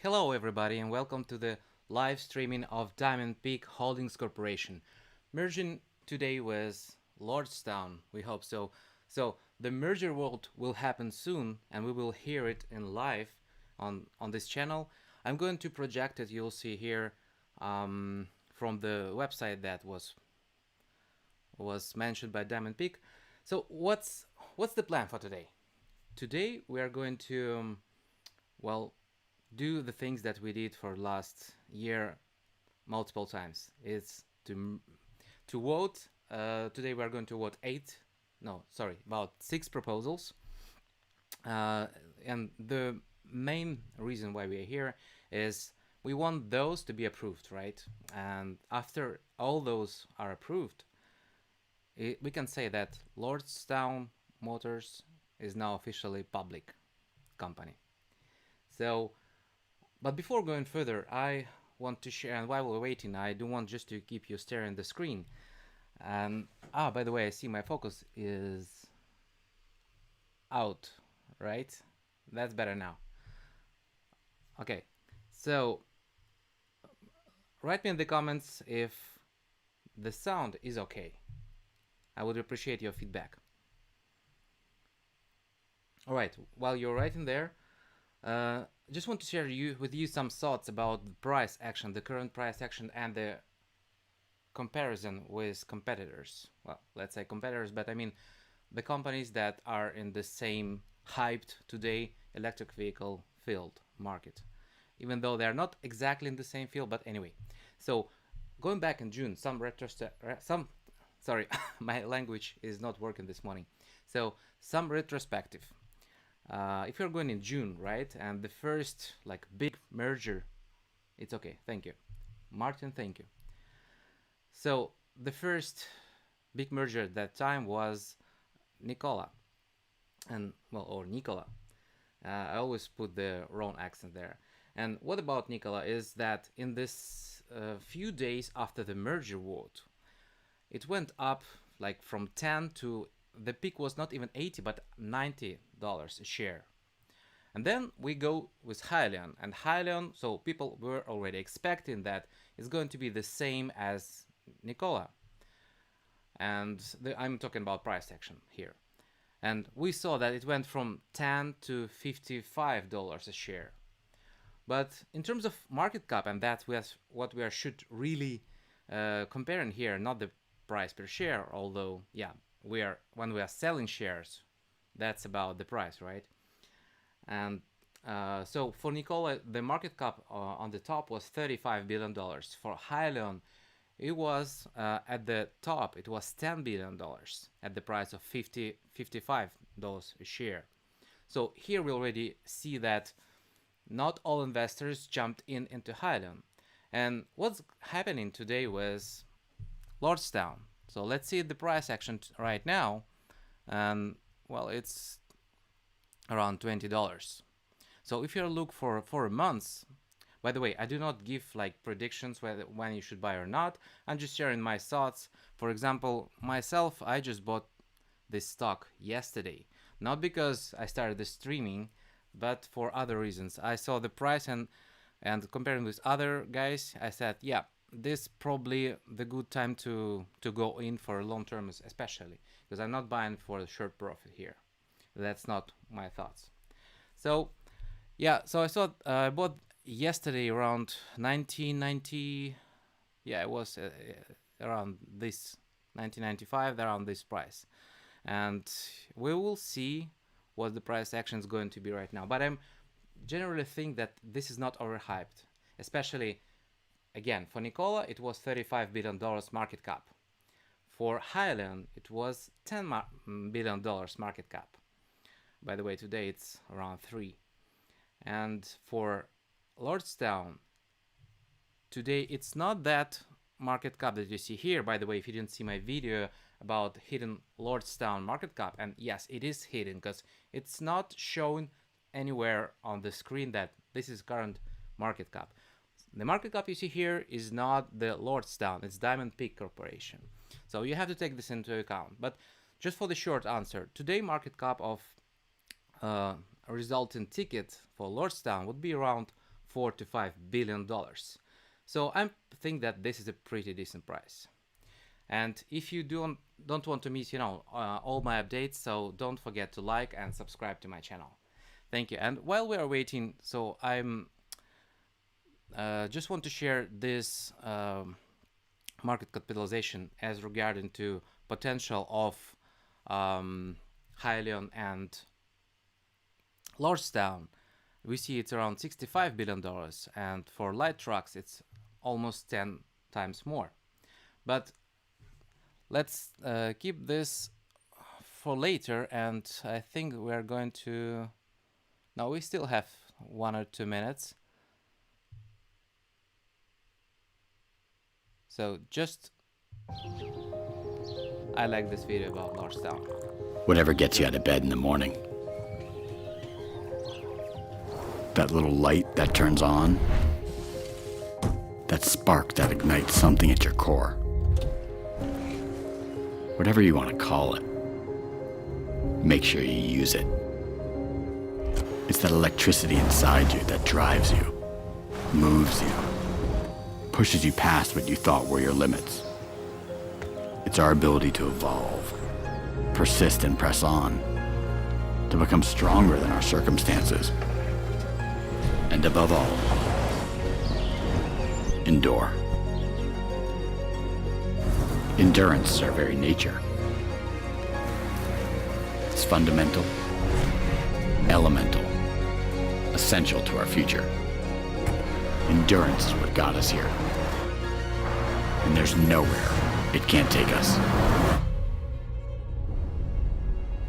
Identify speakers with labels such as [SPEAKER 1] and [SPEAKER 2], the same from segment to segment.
[SPEAKER 1] Hello everybody and welcome to the live streaming of DiamondPeak Holding Corporation, merging today with Lordstown. We hope so. So the merger vote will happen soon and we will hear it in live on this channel. I'm going to project it, you'll see here, from the website that was mentioned by DiamondPeak. So what's the plan for today? Today we are going to do the things that we did for last year multiple times. It's to vote. Today we are going to vote about 6 proposals. And the main reason why we are here is we want those to be approved, right? And after all those are approved, we can say that Lordstown Motors is now officially public company. So but before going further, I want to share, and while we're waiting, I don't want just to keep you staring at the screen. And by the way, I see my focus is out, right? That's better now. Okay, so write me in the comments if the sound is okay. I would appreciate your feedback. All right, while you're writing there, just want to share with you some thoughts about the price action, the current price action, and the comparison with competitors. Well, let's say competitors, but I mean the companies that are in the same hyped today electric vehicle field market, even though they're not exactly in the same field. But anyway, so going back in June, sorry, my language is not working this morning. So some retrospective. If you're going in June, right, and the first big merger, it's okay, thank you, Martin, thank you. So the first big merger at that time was Nikola, or Nikola. I always put the wrong accent there. And what about Nikola is that in this few days after the merger vote, it went up from 10 to the peak was not even 80 but $90 a share. And then we go with Hyliion, and Hyliion, so people were already expecting that it's going to be the same as Nikola, and I'm talking about price action here. And we saw that it went from 10 to $55 a share. But in terms of market cap, and that's what we should really comparing here, not the price per share, although yeah, when we are selling shares, that's about the price, right? And so for Nikola, the market cap on the top was $35 billion. For Hyliion, it was at the top, it was $10 billion at the price of $55 a share. So here we already see that not all investors jumped into Hyliion. And what's happening today with Lordstown? So let's see the price action right now, and well, it's around $20. So if you look for a month, by the way, I do not give predictions when you should buy or not. I'm just sharing my thoughts. For example, myself, I just bought this stock yesterday, not because I started the streaming, but for other reasons. I saw the price and comparing with other guys, I said, yeah, this probably the good time to go in for long term, especially because I'm not buying for the short profit here. That's not my thoughts. So yeah, so I thought I bought yesterday around 1990. Yeah, it was around this 1995, around this price, and we will see what the price action is going to be right now. But I'm generally think that this is not overhyped, especially again, for Nikola, it was $35 billion market cap. For Hyliion, it was $10 billion market cap. By the way, today it's around 3. And for Lordstown, today it's not that market cap that you see here. By the way, if you didn't see my video about hidden Lordstown market cap, and yes, it is hidden because it's not shown anywhere on the screen that this is current market cap. The market cap you see here is not the Lordstown, it's DiamondPeak Corporation. So you have to take this into account. But just for the short answer, today market cap of a resulting ticket for Lordstown would be around $4 to $5 billion. So I think that this is a pretty decent price. And if you don't want to miss, all my updates, so don't forget to like and subscribe to my channel. Thank you. And while we are waiting, so I'm just want to share this market capitalization as regarding to potential of Hyliion and Lordstown. We see it's around $65 billion, and for light trucks it's almost 10 times more. But let's keep this for later, and I think we're going to... Now we still have 1 or 2 minutes. So just... I like this video about Lordstown.
[SPEAKER 2] Whatever gets you out of bed in the morning. That little light that turns on. That spark that ignites something at your core. Whatever you want to call it. Make sure you use it. It's that electricity inside you that drives you, moves you, pushes you past what you thought were your limits. It's our ability to evolve, persist and press on, to become stronger than our circumstances. And above all, endure. Endurance is our very nature. It's fundamental, elemental, essential to our future. Endurance is what got us here. And there's nowhere it can't take us.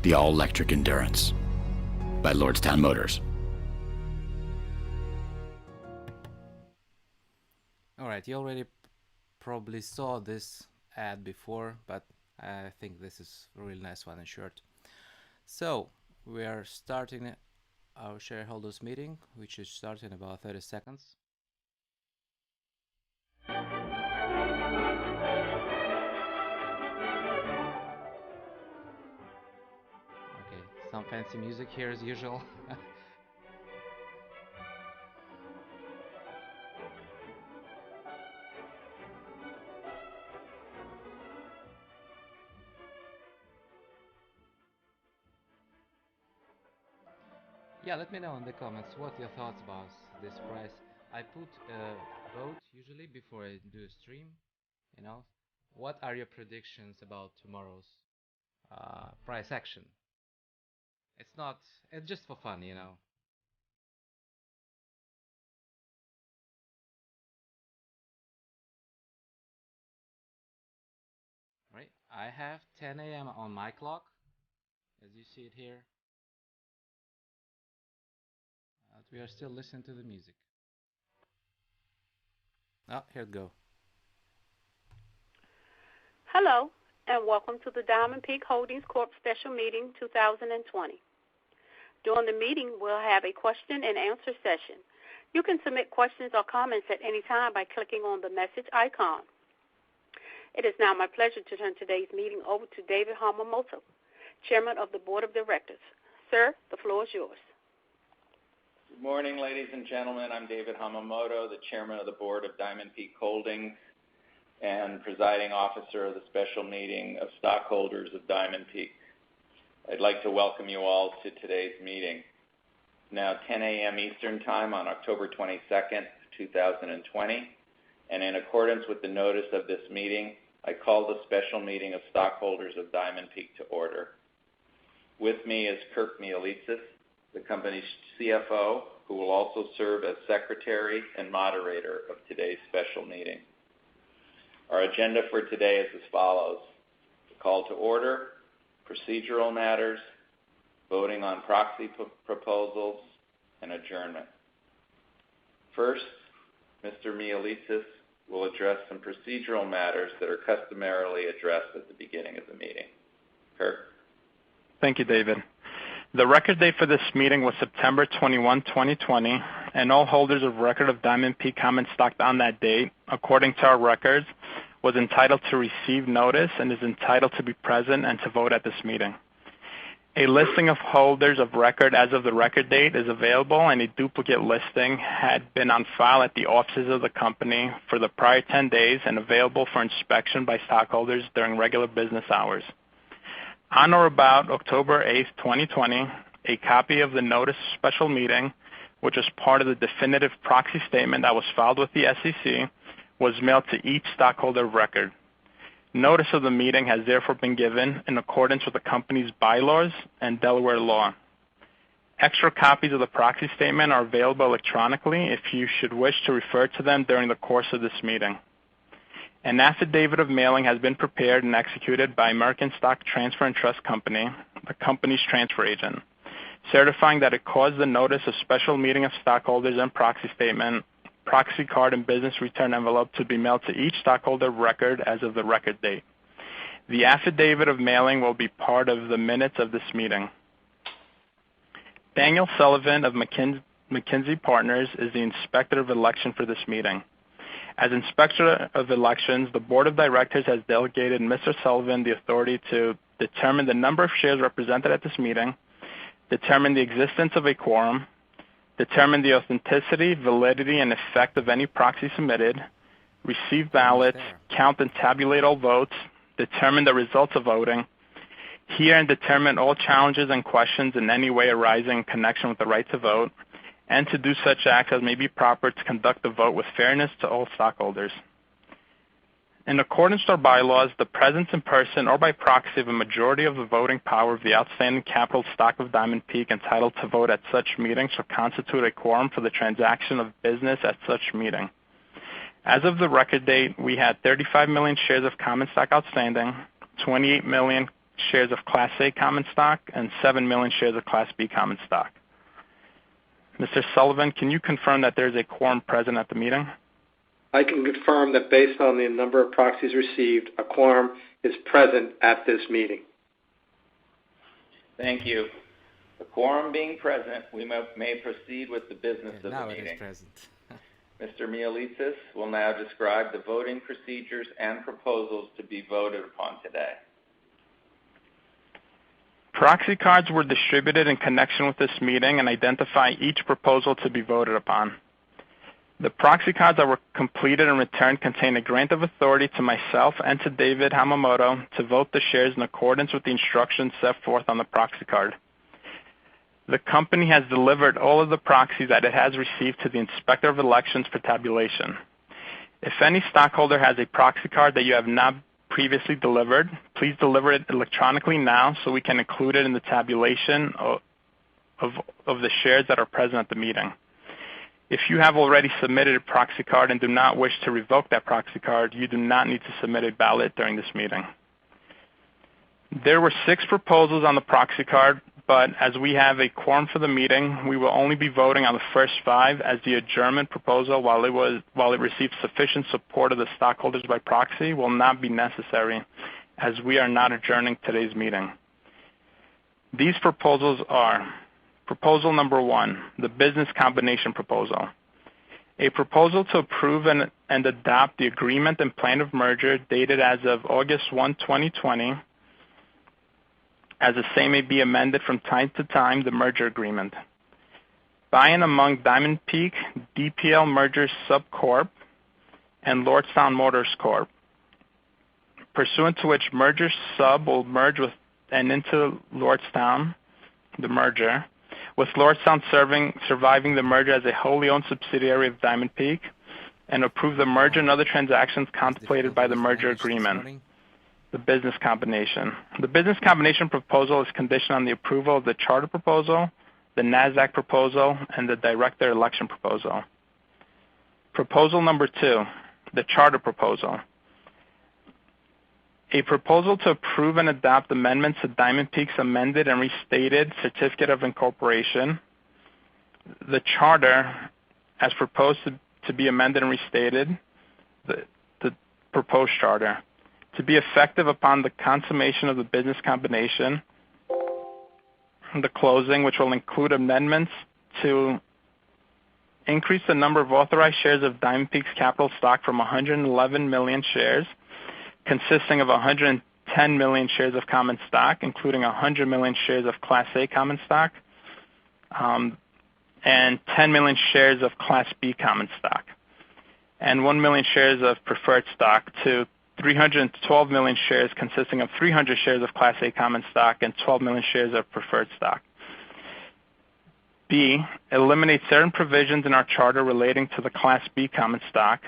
[SPEAKER 2] The all-electric Endurance by Lordstown Motors.
[SPEAKER 1] Alright, you already probably saw this ad before, but I think this is a really nice one and short. So, we are starting our shareholders meeting, which is starting in about 30 seconds. Okay, some fancy music here as usual. Yeah, let me know in the comments what your thoughts about this price. I put a vote usually before I do a stream, What are your predictions about tomorrow's price action? It's just for fun, Right? I have 10 a.m. on my clock, as you see it here. We are still listening to the music. Oh, here it go.
[SPEAKER 3] Hello, and welcome to the DiamondPeak Holding Corp Special Meeting 2020. During the meeting, we'll have a question and answer session. You can submit questions or comments at any time by clicking on the message icon. It is now my pleasure to turn today's meeting over to David Hamamoto, Chairman of the Board of Directors. Sir, the floor is yours.
[SPEAKER 4] Good morning, ladies and gentlemen. I'm David Hamamoto, the Chairman of the Board of DiamondPeak Holdings and presiding officer of the special meeting of stockholders of DiamondPeak. I'd like to welcome you all to today's meeting. Now 10 a.m. Eastern Time on October 22nd, 2020, and in accordance with the notice of this meeting, I call the special meeting of stockholders of DiamondPeak to order. With me is Kirk Mialitsis, the company's CFO, who will also serve as secretary and moderator of today's special meeting. Our agenda for today is as follows: the call to order, procedural matters, voting on proxy proposals, and adjournment. First, Mr. Mialitsis will address some procedural matters that are customarily addressed at the beginning of the meeting. Kirk?
[SPEAKER 5] Thank you, David. The record date for this meeting was September 21, 2020, and all holders of record of DiamondPeak common stock on that date, according to our records, was entitled to receive notice and is entitled to be present and to vote at this meeting. A listing of holders of record as of the record date is available, and a duplicate listing had been on file at the offices of the company for the prior 10 days and available for inspection by stockholders during regular business hours. On or about October 8, 2020, a copy of the notice of special meeting, which was part of the definitive proxy statement that was filed with the SEC, was mailed to each stockholder of record. Notice of the meeting has therefore been given in accordance with the company's bylaws and Delaware law. Extra copies of the proxy statement are available electronically if you should wish to refer to them during the course of this meeting. An affidavit of mailing has been prepared and executed by American Stock Transfer and Trust Company, the company's transfer agent, certifying that it caused the notice of special meeting of stockholders and proxy statement, proxy card, and business return envelope to be mailed to each stockholder of record as of the record date. The affidavit of mailing will be part of the minutes of this meeting. Daniel Sullivan of McKinsey Partners is the Inspector of Election for this meeting. As Inspector of Elections, the Board of Directors has delegated Mr. Sullivan the authority to determine the number of shares represented at this meeting, determine the existence of a quorum, determine the authenticity, validity, and effect of any proxy submitted, receive ballots, count and tabulate all votes, determine the results of voting, hear and determine all challenges and questions in any way arising in connection with the right to vote, and to do such acts as may be proper to conduct the vote with fairness to all stockholders. In accordance with our bylaws, the presence in person or by proxy of a majority of the voting power of the outstanding capital stock of DiamondPeak entitled to vote at such meeting shall constitute a quorum for the transaction of business at such meeting. As of the record date, we had 35 million shares of common stock outstanding, 28 million shares of Class A common stock, and 7 million shares of Class B common stock. Mr. Sullivan, can you confirm that there is a quorum present at the meeting?
[SPEAKER 6] I can confirm that based on the number of proxies received, a quorum is present at this meeting.
[SPEAKER 4] Thank you. The quorum being present, we may proceed with the business of the meeting.
[SPEAKER 1] It is present.
[SPEAKER 4] Mr. Mialitsis will now describe the voting procedures and proposals to be voted upon today.
[SPEAKER 5] Proxy cards were distributed in connection with this meeting and identify each proposal to be voted upon. The proxy cards that were completed and returned contain a grant of authority to myself and to David Hamamoto to vote the shares in accordance with the instructions set forth on the proxy card. The company has delivered all of the proxies that it has received to the Inspector of Elections for tabulation. If any stockholder has a proxy card that you have not previously delivered, please deliver it electronically now so we can include it in the tabulation of the shares that are present at the meeting. If you have already submitted a proxy card and do not wish to revoke that proxy card, you do not need to submit a ballot during this meeting. There were 6 proposals on the proxy card, but as we have a quorum for the meeting, we will only be voting on the first 5 as the adjournment proposal, while it received sufficient support of the stockholders by proxy, will not be necessary as we are not adjourning today's meeting. These proposals are: Proposal number 1, the business combination proposal. A proposal to approve and adopt the agreement and plan of merger dated as of August 1, 2020, as the same may be amended from time to time, the merger agreement. By and among DiamondPeak, DPL Mergers Sub Corp, and Lordstown Motors Corp, pursuant to which Merger Sub will merge with and into Lordstown, the merger, with Lordstown surviving the merger as a wholly owned subsidiary of DiamondPeak, and approve the merger and other transactions contemplated by the merger agreement. The business combination. The business combination proposal is conditioned on the approval of the charter proposal, the NASDAQ proposal, and the director election proposal. Proposal number 2, the charter proposal. A proposal to approve and adopt amendments to DiamondPeak's amended and restated certificate of incorporation, the charter as proposed to be amended and restated, the proposed charter, to be effective upon the consummation of the business combination, the closing, which will include amendments to increase the number of authorized shares of DiamondPeak's capital stock from 111 million shares, consisting of 110 million shares of common stock, including 100 million shares of Class A common stock, and 10 million shares of Class B common stock, and 1 million shares of preferred stock, to 312 million shares consisting of 300 shares of Class A common stock and 12 million shares of preferred stock. B, eliminate certain provisions in our charter relating to the Class B common stock,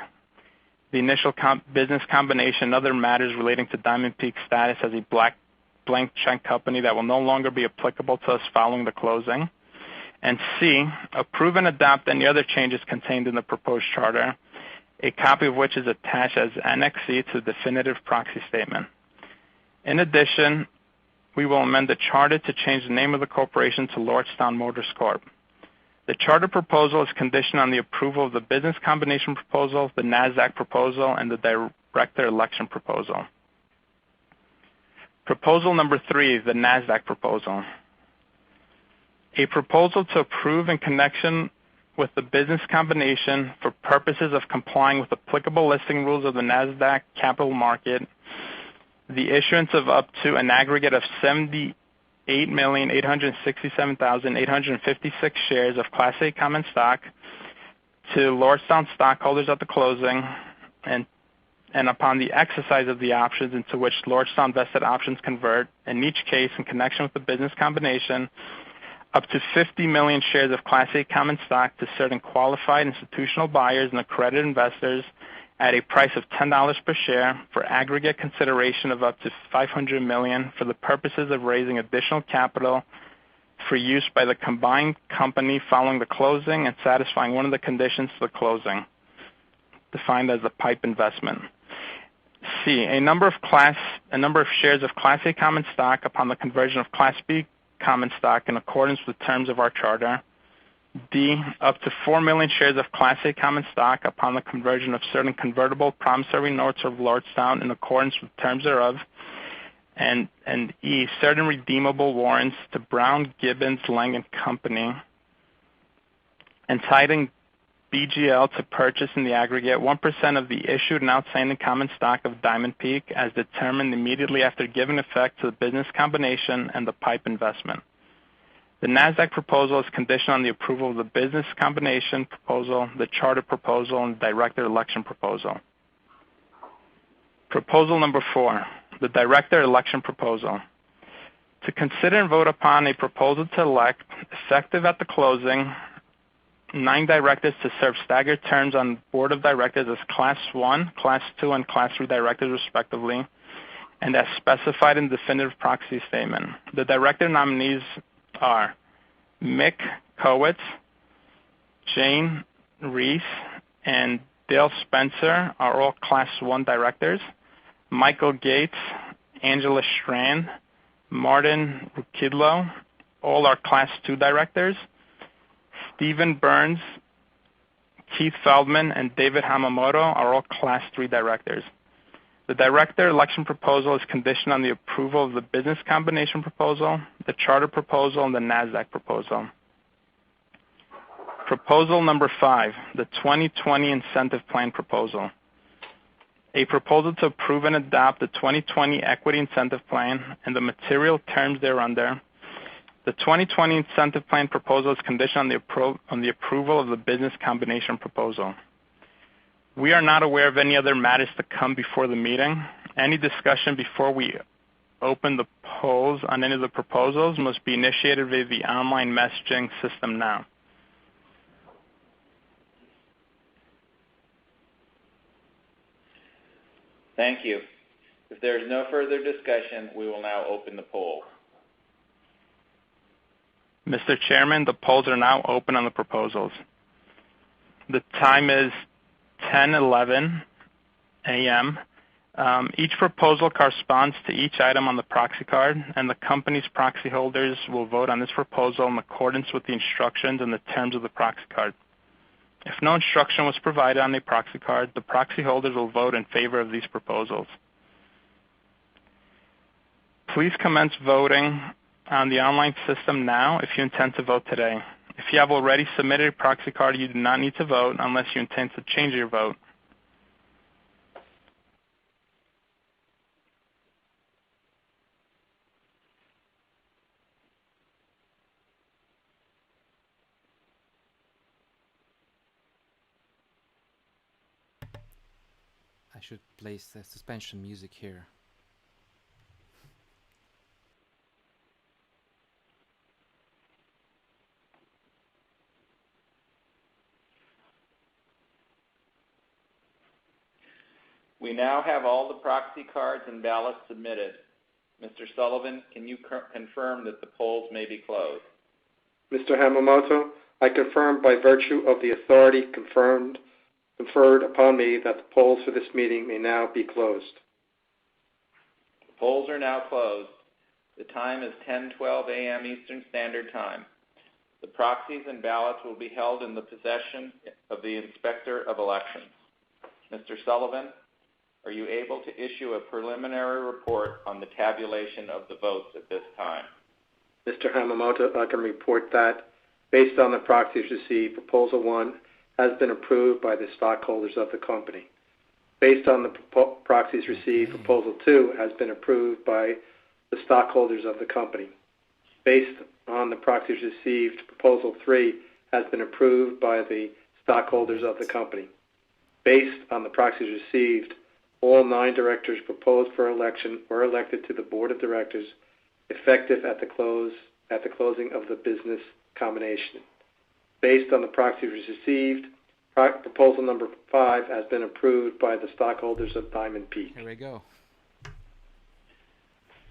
[SPEAKER 5] the initial business combination, and other matters relating to DiamondPeak's status as a blank check company that will no longer be applicable to us following the closing. And C, approve and adopt any other changes contained in the proposed charter, a copy of which is attached as Annex C to the definitive proxy statement. In addition, we will amend the charter to change the name of the corporation to Lordstown Motors Corp. The charter proposal is conditioned on the approval of the business combination proposal, the NASDAQ proposal, and the director election proposal. Proposal number 3, the NASDAQ proposal. A proposal to approve in connection with the business combination for purposes of complying with applicable listing rules of the NASDAQ capital market, the issuance of up to an aggregate of 78,867,856 shares of Class A common stock to Lordstown stockholders at the closing, and upon the exercise of the options into which Lordstown vested options convert, in each case in connection with the business combination, up to 50 million shares of Class A common stock to certain qualified institutional buyers and accredited investors at a price of $10 per share for aggregate consideration of up to $500 million for the purposes of raising additional capital for use by the combined company following the closing and satisfying one of the conditions to the closing, defined as the PIPE investment. C, a number of shares of Class A common stock upon the conversion of Class B common stock in accordance with the terms of our charter. D, up to 4 million shares of Class A common stock upon the conversion of certain convertible promissory notes of Lordstown in accordance with terms thereof. And E, certain redeemable warrants to Brown, Gibbons, Lang & Company, entitling BGL to purchase in the aggregate 1% of the issued and outstanding common stock of DiamondPeak as determined immediately after giving effect to the business combination and the PIPE investment. The NASDAQ proposal is conditioned on the approval of the business combination proposal, the charter proposal, and the director election proposal. Proposal number 4, the director election proposal. To consider and vote upon a proposal to elect, effective at the closing, 9 directors to serve staggered terms on the board of directors as Class 1, Class 2, and Class 3 directors respectively, and as specified in the definitive proxy statement. The director nominees are Mick Kowitz, Jane Reese, and Dale Spencer are all Class 1 directors. Michael Gates, Angela Strand, Martin Rukidlo, all are Class 2 directors. Stephen Burns, Keith Feldman, and David Hamamoto are all Class 3 directors. The director election proposal is conditioned on the approval of the business combination proposal, the charter proposal, and the NASDAQ proposal. Proposal number 5, the 2020 Incentive Plan proposal. A proposal to approve and adopt the 2020 Equity Incentive Plan and the material terms thereunder. The 2020 Incentive Plan proposal is conditioned on the approval of the business combination proposal. We are not aware of any other matters to come before the meeting. Any discussion before we open the polls on any of the proposals must be initiated via the online messaging system now.
[SPEAKER 4] Thank you. If there is no further discussion, we will now open the poll.
[SPEAKER 5] Mr. Chairman, the polls are now open on the proposals. The time is 10:11 a.m. Each proposal corresponds to each item on the proxy card, and the company's proxy holders will vote on this proposal in accordance with the instructions and the terms of the proxy card. If no instruction was provided on the proxy card, the proxy holders will vote in favor of these proposals. Please commence voting on the online system now if you intend to vote today. If If you have already submitted a proxy card, you do not need to vote unless you intend to change your vote.
[SPEAKER 1] I should place the suspension music here.
[SPEAKER 4] We now have all the proxy cards and ballots submitted. Mr. Sullivan, can you confirm that the polls may be closed?
[SPEAKER 6] Mr. Hamamoto, I confirm by virtue of the authority conferred upon me that the polls for this meeting may now be closed.
[SPEAKER 4] The polls are now closed. The time is 10:12 a.m. Eastern Standard Time. The proxies and ballots will be held in the possession of the Inspector of Elections. Mr. Sullivan, are you able to issue a preliminary report on the tabulation of the votes at this time?
[SPEAKER 6] Mr. Hamamoto, I can report that, based on the proxies received, Proposal 1 has been approved by the stockholders of the company. Based on the proxies received, Proposal 2 has been approved by the stockholders of the company. Based on the proxies received, Proposal 3 has been approved by the stockholders of the company. Based on the proxies received, all 9 directors proposed for election were elected to the Board of Directors, effective at the closing of the business combination. Based on the proxies received, Proposal number 5 has been approved by the stockholders of DiamondPeak.
[SPEAKER 1] Here we go.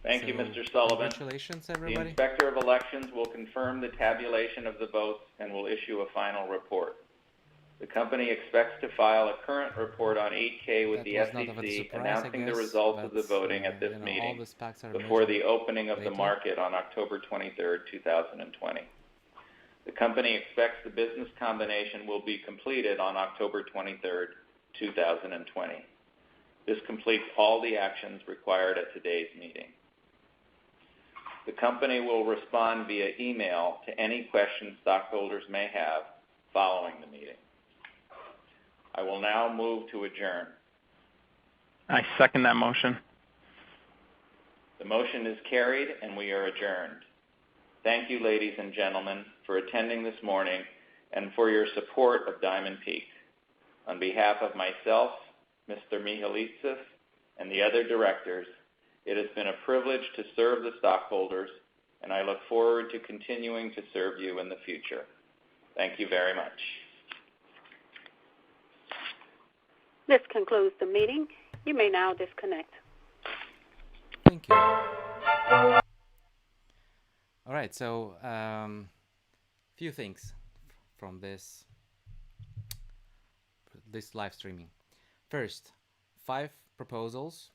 [SPEAKER 4] Thank you, Mr. Sullivan.
[SPEAKER 1] Congratulations,
[SPEAKER 4] The
[SPEAKER 1] everybody.
[SPEAKER 4] Inspector of Elections will confirm the tabulation of the votes and will issue a final report. The company expects to file a current report on 8K with the SEC announcing the results of the voting at this meeting before the opening of the market on October 23rd, 2020. The company expects the business combination will be completed on October 23rd, 2020. This completes all the actions required at today's meeting. The company will respond via email to any questions stockholders may have following the meeting. I will now move to adjourn.
[SPEAKER 5] I second that motion.
[SPEAKER 4] The motion is carried and we are adjourned. Thank you, ladies and gentlemen, for attending this morning and for your support of DiamondPeak. On behalf of myself, Mr. Mihalitsas, and the other directors, it has been a privilege to serve the stockholders, and I look forward to continuing to serve you in the future. Thank you very much.
[SPEAKER 3] This concludes the meeting. You may now disconnect.
[SPEAKER 1] Thank you. All right, so few things from this live streaming. First, 5 proposals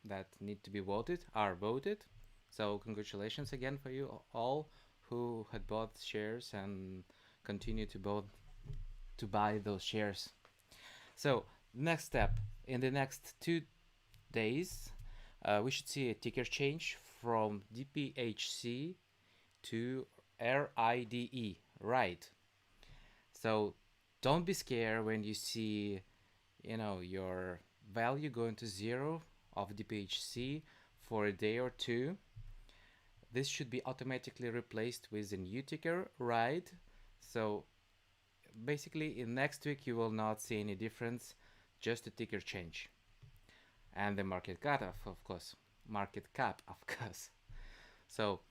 [SPEAKER 1] that need to be voted are voted. So congratulations again for you all who had bought shares and continue to buy those shares. So next step, in the next 2 days, we should see a ticker change from DPHC to RIDE, right? So don't be scared when you see, your value going to 0 of DPHC for a day or 2. This should be automatically replaced with a new ticker, right? So basically in next week you will not see any difference, just a ticker change. And the market cap, of course. So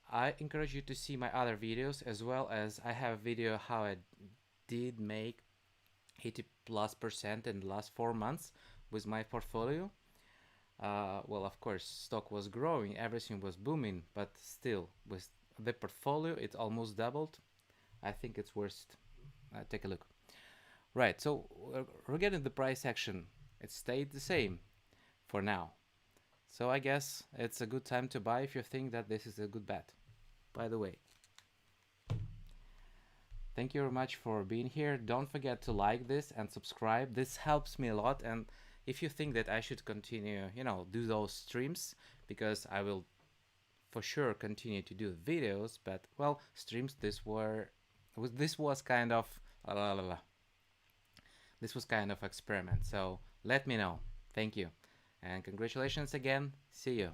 [SPEAKER 1] I encourage you to see my other videos, as well as I have a video how I did make 80+% in the last 4 months with my portfolio. Well, of course, stock was growing, everything was booming, but still, with the portfolio, it almost doubled. I think it's worth take a look. Right, so regarding the price action, it stayed the same for now. So I guess it's a good time to buy if you think that this is a good bet. By the way, thank you very much for being here. Don't forget to like this and subscribe. This helps me a lot. And if you think that I should continue, do those streams, because I will for sure continue to do videos, but well, streams, this were this was kind of this was kind of experiment. So let me know. Thank you, and congratulations again. See you.